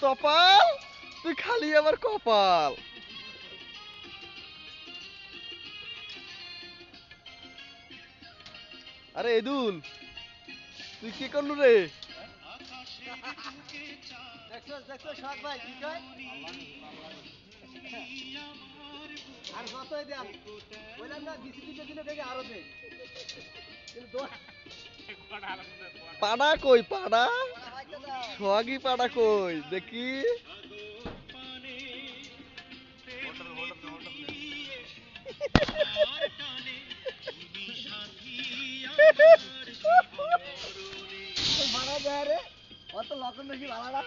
কপাল, তুই খালি আমার কপাল। আরে এদুল, তুই কি করলু রে? দেখছো দেখছো শখ ভাই কি কয় আর কতই দেন বললাম না বিসিবিতে দিলে দেখে আরো দে কিন্তু পাড়া কই পাড়া? ওরা হয়তো দাও সোহাগী পাড়া কই দেখি? মারা যায় রে অত লক্ষণ বেশি ভালো না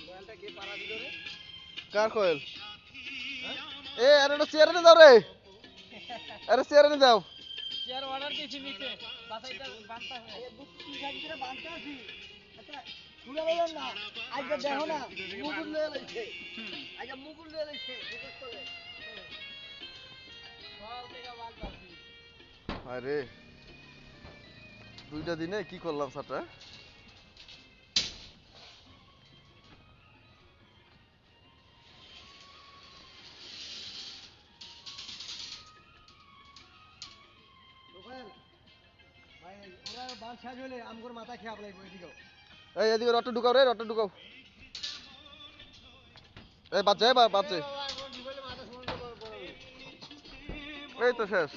কোয়ালটা কে পাড়া দিল রে কার কোয়েল? হ্যাঁ এ আরে এটা চেয়ারে নিয়ে যাও রে, আরে চেয়ারে নিয়ে যাও। চেয়ার অর্ডার দিয়েছি নিচে বাসাইটা বানতা হয় এই বুক কি গাড়ি করে বানতা আছি আচ্ছা খুলে বলেন না আজকে দেখো না মুগুল লয়ে লইছে আজকে মুগুল লয়ে লইছে বুকের তলে সকাল থেকে বানতা আছি আরে দুইটা দিনে কি করলাম সাটা? রোবেল ভাই ওরা বান শেষ হলে আমগর মাথা খেয়াব লাগবে এদিকেও এই এদিকে রটে ঢুকাও রে, রটে ঢুকাও। এই বাচ্চা বাচ্চা, এই তো শেষ।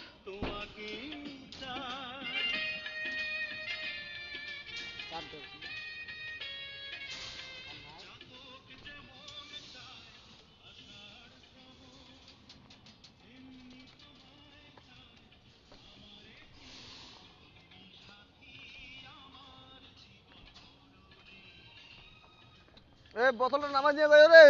এই বোতলটা নামাই নিয়ে যাও রে।